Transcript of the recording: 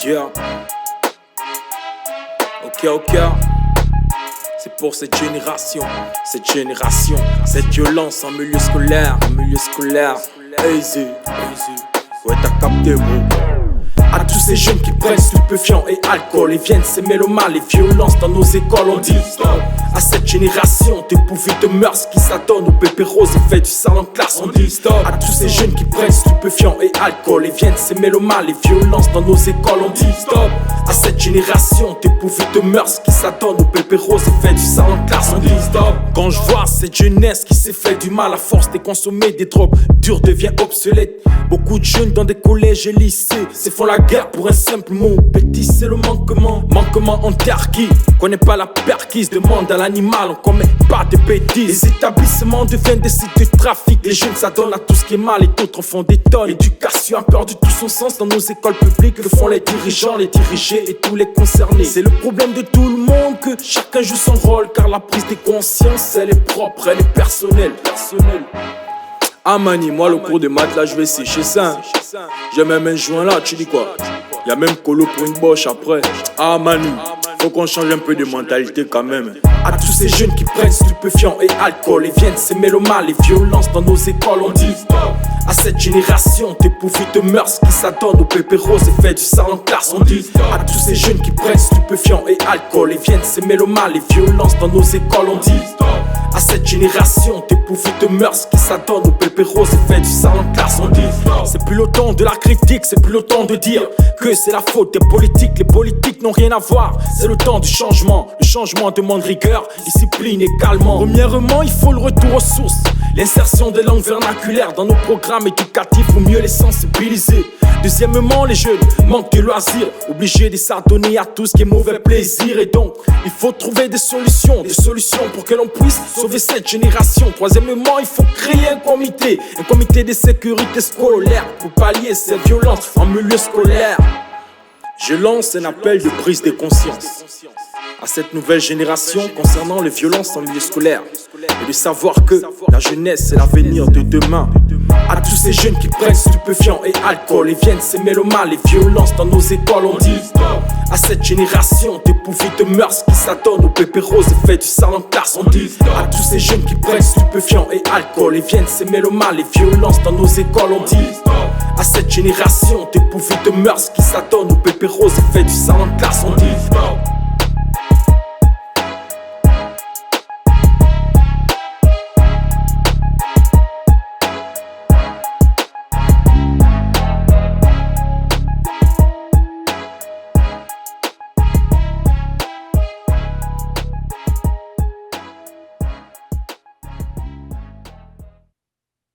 Yeah. Ok. C'est pour cette génération, cette violence en milieu scolaire, Easy. Ouais, t'as capté, bro. À tous ces jeunes qui prennent stupéfiants et alcool et viennent s'aimer le mal et violences dans nos écoles, on dit stop. À cette génération dépourvue de mœurs qui s'adonne aux bébés roses et fait du sale en classe, on dit stop. À tous ces jeunes qui prennent stupéfiants et alcool et viennent s'aimer le mal et violences dans nos écoles, on dit stop. À cette génération dépourvue de mœurs qui s'adonne aux bébés roses et fait du sale en classe, on dit stop. Quand je vois cette jeunesse qui s'est fait du mal à force de consommer des drogues dures devient obsolète. Beaucoup de jeunes dans des collèges et lycées se font la guerre pour un simple mot. Petit c'est le manquement en terre qui connaît pas la perquise. Demande à l'animal, on commet pas de bêtises. Les établissements deviennent des sites de trafic. Les jeunes s'adonnent à tout ce qui est mal et d'autres en font des tonnes. L'éducation a perdu tout son sens dans nos écoles publiques. Que font les dirigeants, les dirigés et tous les concernés. C'est le problème de tout le monde que chacun joue son rôle. Car la prise de conscience elle est propre, elle est personnelle. Ah mani, moi le cours de maths là je vais sécher ça. J'ai même un joint là, tu dis quoi? Y'a même colo pour une boche après. Ah mani, faut qu'on change un peu de mentalité quand même. À tous ces jeunes qui prennent stupéfiants et alcool et viennent s'aimer le mal et violences dans nos écoles, on dit stop. À cette génération dépourvue de mœurs qui s'adonne aux bébés roses et fait du sale en classe, on dit stop. À tous ces jeunes qui prennent stupéfiants et alcool et viennent s'aimer le mal et violences dans nos écoles, on dit stop. À cette génération dépourvue de mœurs qui s'adonne aux bébés roses et fait du sale en classe, on dit stop. C'est plus le temps de la critique, c'est plus le temps de dire que c'est la faute des politiques. Les politiques n'ont rien à voir, c'est le temps du changement. Le changement demande rigueur, discipline et calmement. Premièrement, il faut le retour aux sources, l'insertion des langues vernaculaires dans nos programmes éducatifs pour mieux les sensibiliser. Deuxièmement, les jeunes manquent de loisirs, obligés de s'adonner à tout ce qui est mauvais plaisir. Et donc, il faut trouver des solutions pour que l'on puisse sauver cette génération. Troisièmement, il faut créer un comité de sécurité scolaire pour pallier ces violences en milieu scolaire. Je lance un appel de prise de conscience à cette nouvelle génération concernant les violences en milieu scolaire et de savoir que la jeunesse est l'avenir de demain. À tous ces jeunes qui prennent stupéfiants et alcool et viennent s'aimer le mal et violences dans nos écoles, on dit stop. À cette génération dépourvue de mœurs qui s'adonne aux bébés roses et fait du sale en classe, on dit stop. À tous ces jeunes qui prennent stupéfiants et alcool et viennent s'aimer le mal et violences dans nos écoles, on dit stop. À cette génération dépourvue de mœurs qui s'adonne aux bébés roses et fait du sale en classe, on dit stop.